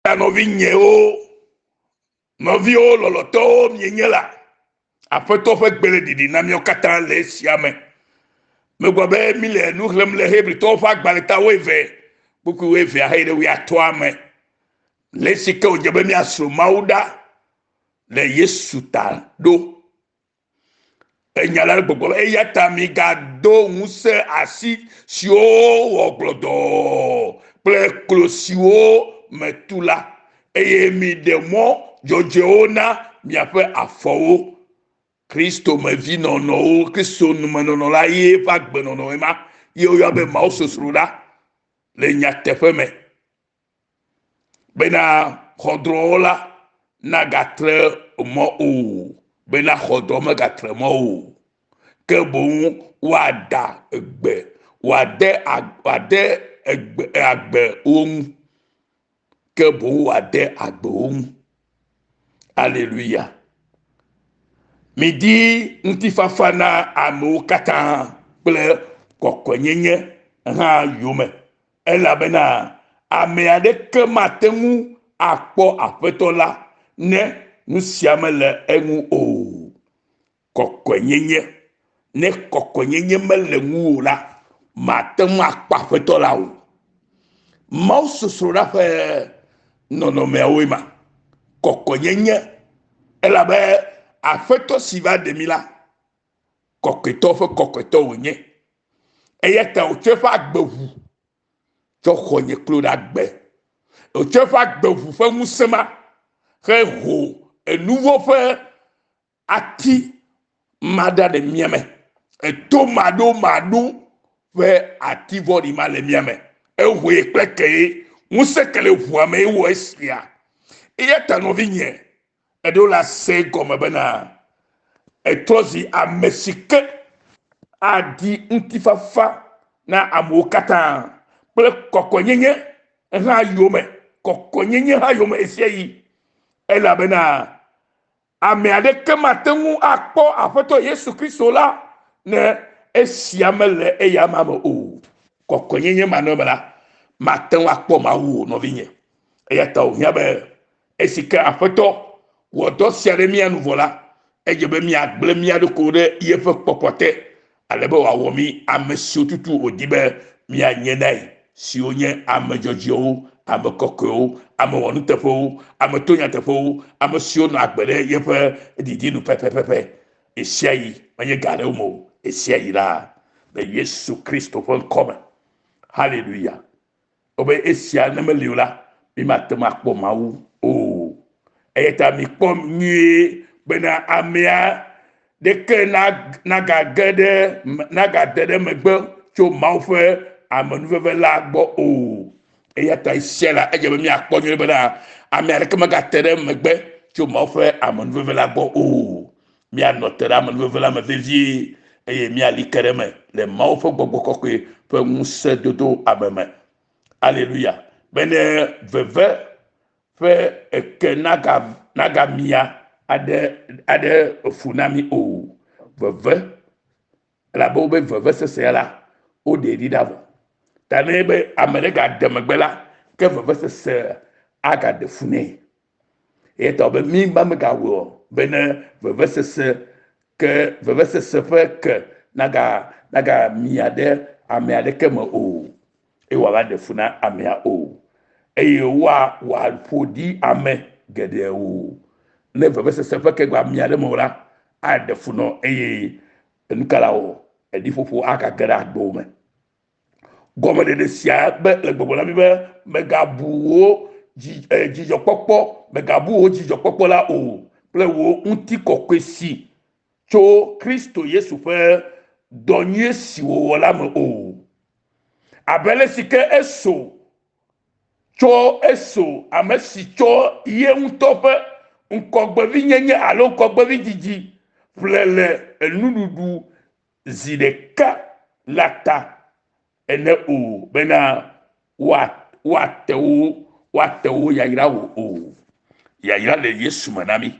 ta novi nye o novi o loloto mienye la aƒetɔ ƒe gbele didi na mi kata le sia me gbe mi le nu xlem le Hebritɔwo ƒe agbalẽ ta wo eve buku wo eve ahe ɖe wo atɔa me le si ke wodze be miasro Mawu ɖa le Yesu ta ɖo enya la gbogbo eya ta mi gado ŋusẽ asi siwo wɔ gblɔdɔ kple klo siwo me tu la eye mi ɖe mɔ dzɔdzɔewo na miaƒe afɔwo Kristo me vi nɔnɔwo Kristo nume nɔnɔ la ye va gbe nɔnɔ ma ye woyɔ be Mawu sosro ɖa le nyateƒe me bena xɔdrɔwo la nagatre mɔ o bena xɔdrɔ megatre mɔ o ke boŋ woada egbe woade agbe wo ŋu ke boŋ woade agbe wo ŋu Alléluia. Midi ŋutifafa na amewo katã kple kɔkɔenyenye hã yome elabena ame aɖeke mate ŋu akpɔ aƒetɔ la ne nu sia mele eŋu o. Kɔkɔenyenye ne kɔkɔenyenye mele ŋu o la mate ŋu akpɔ aƒetɔ la o. Mawu sosro ɖa ƒe nɔnɔmeawoe ma kɔkɔenyenye elabe aƒetɔ si va ɖe mi la kɔkɔetɔ ƒe kɔkɔetɔ wònye eya ta wòtsɔ eƒe agbeʋu tsɔ xɔ nye klo ɖe agbe wòtsɔ eƒe agbeʋu ƒe ŋusẽ ma he ho enuwo ƒe ati ma ɖa ɖe mia me eto maɖo ƒe ati vɔɖi ma le mia me ehoe kple keye ŋusẽ ke le ʋua me ewɔ esia eya ta nɔvi nye eɖewo le ase gɔme bena etrɔ zi ame si ke adi ŋutifafa na amewo katã kple kɔkɔenyenye hã yome kɔkɔenyenye hã yome esia yi elabena ame aɖeke mate ŋu akpɔ aƒetɔ Yesu Kristo la ne esia mele eya ma me o kɔkɔenyenye manɔme la mate ŋu akpɔ Mawu o nɔvinye eya ta wòhiã be esi ke aƒetɔ wɔ dɔ sia ɖe mia nu vɔ la edze be miagblẽ mia ɖokuiwo ɖe yeƒe kpɔkpɔ te ale be wòawɔ mi ame siwo tutu wòdi be mianye nae siwo nye ame dzɔdzɔewo ame kɔkɔewo ame wɔnuteƒewo ame tonyateƒewo ame siwo nɔ agbe ɖe yeƒe didinu pɛpɛpɛpɛ esia yi menye ga ɖewo me o esia yi la le Yesu Kristo ƒe ŋkɔme Hallelujah wobe esia ne meli o la mi mate ŋu akpɔ Mawu o eyata mi kpɔ nyuie bena amea ɖeke nagage ɖe megbe tso Mawu ƒe amenuveve la gbɔ o eyata esia la edze be miakpɔ nyuie bena amea ɖeke megate ɖe megbe tso Mawu ƒe amenuveve la gbɔ o mianɔ te ɖe amenuveve la me vevie eye miali ke ɖe me le Mawu ƒe gbɔgbɔ kɔkɔe ƒe ŋusẽ dodo ame me Alléluia bene veve ƒe eke naga mia ade funami o veve elabe wobe veve sese la o de ɖi ɖa vɔ ta ne be ame ɖe ga de megbe la ke veve sese aga de funɛ eta be mi ba me ga wɔ bene veve sese ƒe ke naga mia ɖe ame aɖeke me o eye wòava de funa amea o eye wòaƒoɖi ame geɖewo ne vevesese ƒe ke gba mia ɖe me la aɖe funɔ eye enukalawo eɖiƒoƒo agage ɖe agbewo me gɔmeɖeɖe sia be le gbɔgbɔ na mi be megabu wo dzidzɔkpɔkpɔ megabu wo dzidzɔkpɔkpɔ la o kple wo ŋutikɔkɔe si tso Kristo Yesu ƒe dɔ nyuie si wòwɔ la me o abe le si ke eso ame si tsɔ ye ŋutɔ ƒe ŋkɔgbevi nyenye alo ŋkɔgbevi dzidzi ƒle le enuɖuɖu zi ɖeka la ta ene o bena woate wo yayra o yayra le Yesu me na mi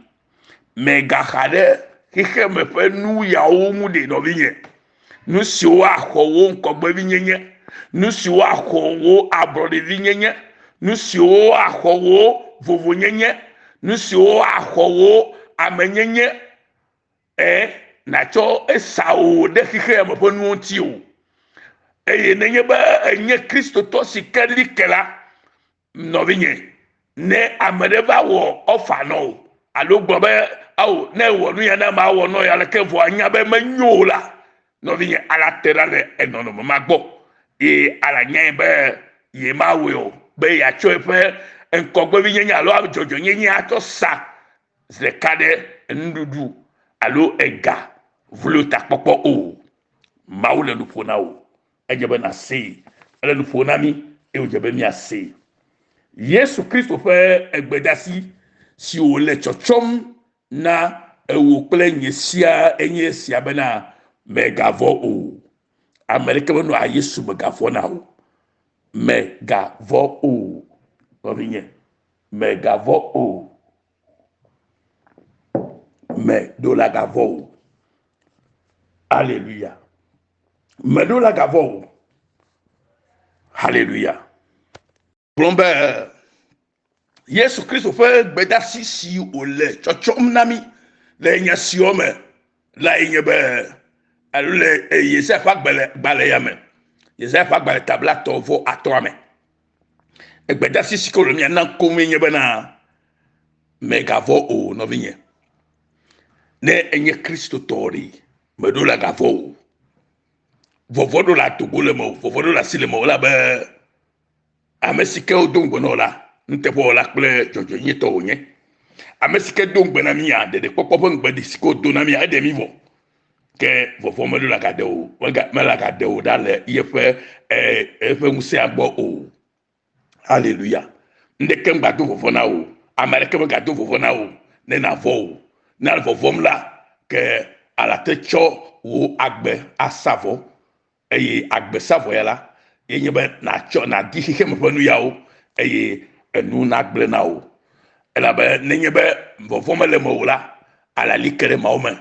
megaxa ɖe xexeme ƒe nu yawo ŋu ɖe nɔvinye nu siwo axɔ wo ŋkɔgbevi nyenye nu siwo axɔ wo ablɔɖevi nyenye nu siwo axɔwo vovonyenye, nu siwo axɔwo amenyenye, natsɔ esawo ɖe xixea me ƒe nuwo ŋuti o. Eye nenye be enye kristotɔ si ke li ke la, nɔvinye, ne ame ɖe va wɔ ɔfa nɔ o, alo gblɔ be awo ne wɔ nu ya ne ma wɔ nɔ ya leke vɔ anya be menyo o la, nɔvinye ala te ɖa le enɔnɔme ma gbɔ, ye ala nyae be ye ma wɔe o, be yeatsɔ eƒe ŋkɔgbevi nyenye alo dzɔdzɔ nyenye atsɔ sa ɖeka ɖe nuɖuɖu alo ega vlo takpɔkpɔ o. Mawu le nuƒo na wo, edze be na se, ele nuƒo na mi, eye wodze be miase. Yesu Kristo ƒe egbedasi si wòle tsɔtsɔm na ewo kple nye sia enye sia bena megavɔ o. Ame ɖeke menɔa Yesu megavɔ na o. Megavɔ o. Nɔvinye, megavɔ o. Meɖo la gavɔ o. Alléluia. Meɖo la gavɔ o. Alléluia. Gblɔm be Yesu Kristo ƒe gbedasi si wòle tsɔtsɔm na mi le nya siwo me la nye be alo le Yesaya ƒe agbalẽ ya me, Yesaya ƒe agbalẽ tabla 3:1 me. Egbedasi si ke wòle mia na ŋkom nye bena megavɔ o nɔvinye. Ne enye kristotɔ ɖi, meɖo la gavɔ o. Vɔvɔ ɖo le adogo le me o, vɔvɔ ɖo le asi le me o, la be ame si ke wodo ŋgbe na wo la, nuteƒewɔla kple dzɔdzɔnyitɔ wònye. Ame si ke do ŋgbe na mia, ɖeɖekpɔkpɔ ƒe ŋgbeɖi si ke wodo na mia, eɖe mi vɔ. Ke vɔvɔ meɖo la gade o, mela gade o ɖa le yeƒe ŋusẽa gbɔ o. Alléluia. Ŋɖeke ŋgbado vɔvɔ na o, ame ɖeke megado vɔvɔ na o, ne navɔ o. Ne vɔvɔm la, ke alate tsɔ wo agbe asa vɔ, eye agbe sa vɔ ya la, ye nye be natsɔ nadi xixe me ƒe nu yawo, eye enu nagble na wo. Elabe nenye be vɔvɔ mele me o la, alali ke ɖe mawo me,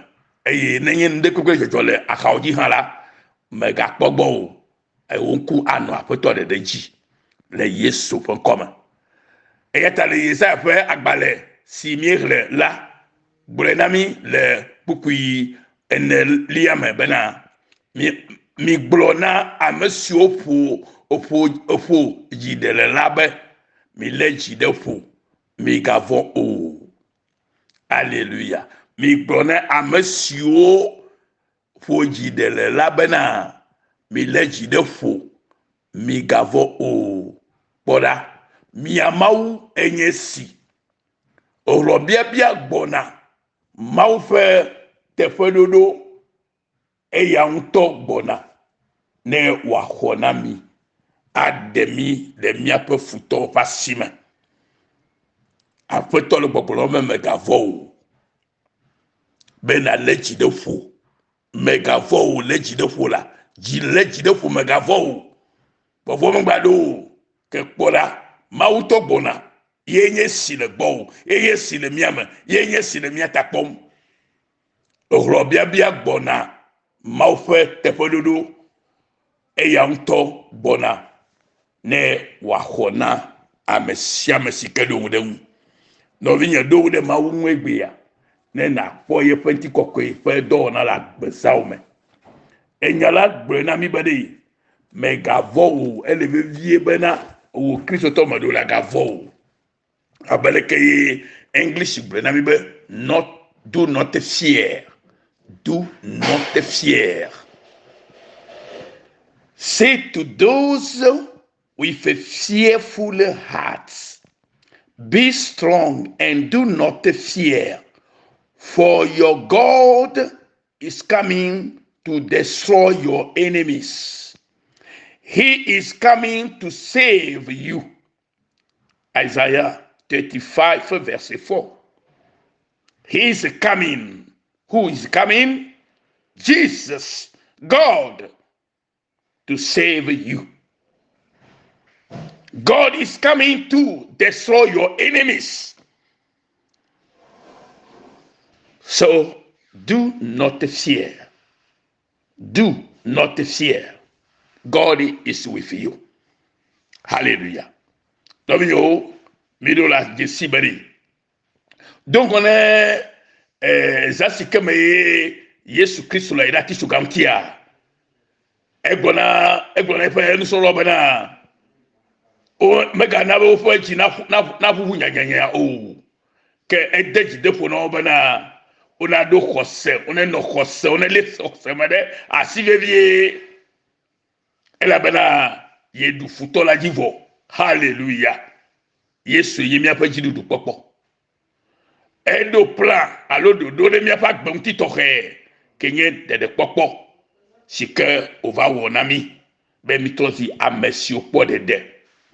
eye nenye ŋɖe kpekpe dzɔdzɔ le axawo dzi hã la, megakpɔ gbɔ o. Ewo ŋku anɔ aƒetɔ ɖeɖe dzi le Yesu ƒe ŋkɔme. Eya ta le Yesaya ƒe agbalẽ si míexlẽ la gblɔe na mi le kpukpui 4 me bena mi gblɔ na ame siwo ƒo dzi ɖe le la be mi lé dzi ɖe ƒo, mi gavɔ o. Alléluia. Mi gblɔ na ame siwo ƒo dzi ɖe le la bena mi lé dzi ɖe ƒo, mi gavɔ o. Kpɔɖa, mia Mawu enye si. Hlɔ biabia gbɔna. Mawu ƒe teƒeɖoɖo eya ŋutɔ gbɔna ne wòaxɔ na mi, aɖe mi le míaƒe futɔwo ƒe asi me. Aƒetɔ le gbɔgblɔ me megavɔ o, bena lé dzi ɖe ƒo, megavɔ o, lé dzi ɖe ƒo la, lé dzi ɖe ƒo megavɔ o, vɔvɔ megba ɖo o, ke kpɔɖa, Mawu tɔ gbɔna, ye nye si le gbɔ o, ye si le mía me, ye nye si le mía ta kpɔm. Hlɔ biabia gbɔna Mawu ƒe teƒeɖoɖo eya ŋutɔ gbɔna ne wòaxɔ na ame sia ame si ke ɖo ŋu ɖe ŋu. Nɔvinye, ɖo ŋu ɖe Mawu ŋu egbea, ne nàkpɔ yeƒe ŋutikɔkɔe ƒe dɔwɔna le agbezawo me. Enya la gblɔe na mi be ɖe megavɔ o, ele vevie bena wo kristotɔ meɖo la gavɔ o. Abe leke ye English gblɔe na mi be do not fear. Do not fear. Say to those with a fearful heart, be strong and do not fear, for your God is coming to destroy your enemies. He is coming to save you. Isaiah 35 verse 4. He is coming. Who is coming? Jesus, God, to save you. God is coming to destroy your enemies. So do not fear. Do not fear. God is with you. Hallelujah. Donc yo mido la jesibari. Donc on est zasi kama Yesu Kristo la ida kishu kamkia. Egbona ife nusoro bana. O mega na bo fo chi na fufu nyanyanya o. Ke edeji depo na bana. Ona do khose, ona no khose, ona le khose made asivevie. Ela bana yedu futola jivo. Hallelujah. Yesu yemi apajidu du popo. Edo plan alo do de mi apa gbon ti tohe kenye de popo. Sike ova wonami be mitozi amesi opo de.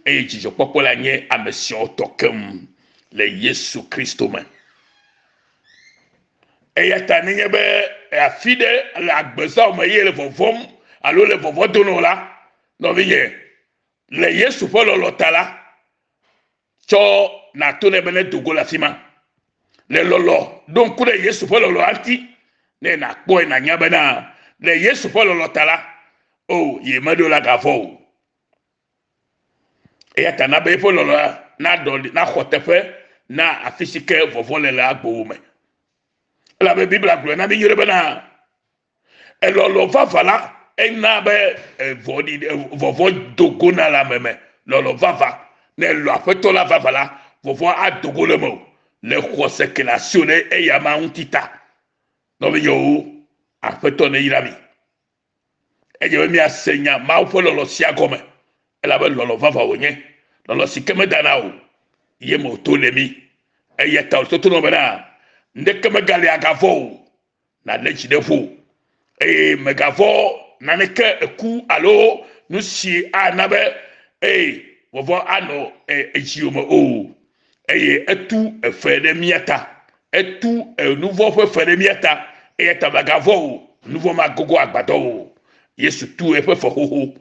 E jijo popo la nye amesi otokem le Yesu Kristo man. E yata nenye be afide la gbesa o maye le vovom alo le vovo dono la no viye le Yesu polo lotala cho na tone bene dogo la sima le lolo donc le Yesu polo lo anti ne na kpo na nyaba na le Yesu polo lotala oh ye mado la gafo e yata na be polo na do na khotefe na afisike vovo le la gbo me la be bible aglo na bi yire bana e lolo vavala e na be vodi vovo dogo na la meme lolo vava ne lo afeto la vavala vovo a dogo le mo le khose que la sione e yama untita no be yo afeto ne irabi e je mi asenya ma ufo lolo sia gome e la be lolo vava onye lolo sikeme dana o ye mo to lemi e yeta to no bana ndeke megali agavo na lechi defo megavo na neke eku alo nusi anabe vovo ano ejioma o etu efede miata etu nouveau fefede miata eta bagavo nouveau magogo agbado Yesu tu efefo hoho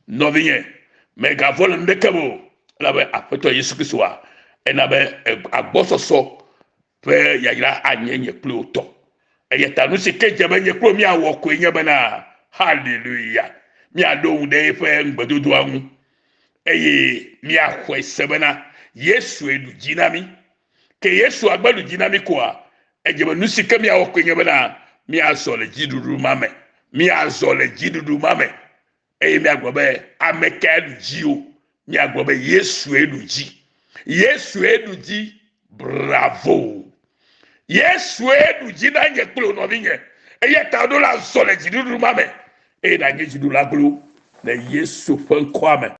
no bien megavo ndekebo la be apeto Yesu Kristo enabe agbososo pe yayira anyenye pluto eyeta no sike jamenye kro mi awo ko enye bana hallelujah mi adon de fe ngbedodo anu mi akwe sebana Yesu edu jinami ke Yesu agbadu jinami ko ejebe no sike mi awo ko enye bana mi azole jidudu mame mi azole jidudu mame mi agbobe ameka edu jio mi agbobe Yesu edu ji bravo Yesu edu jina nye klo no binye eyeta do la zole jidudu mame na nye jidudu la glo na Yesu fan kwame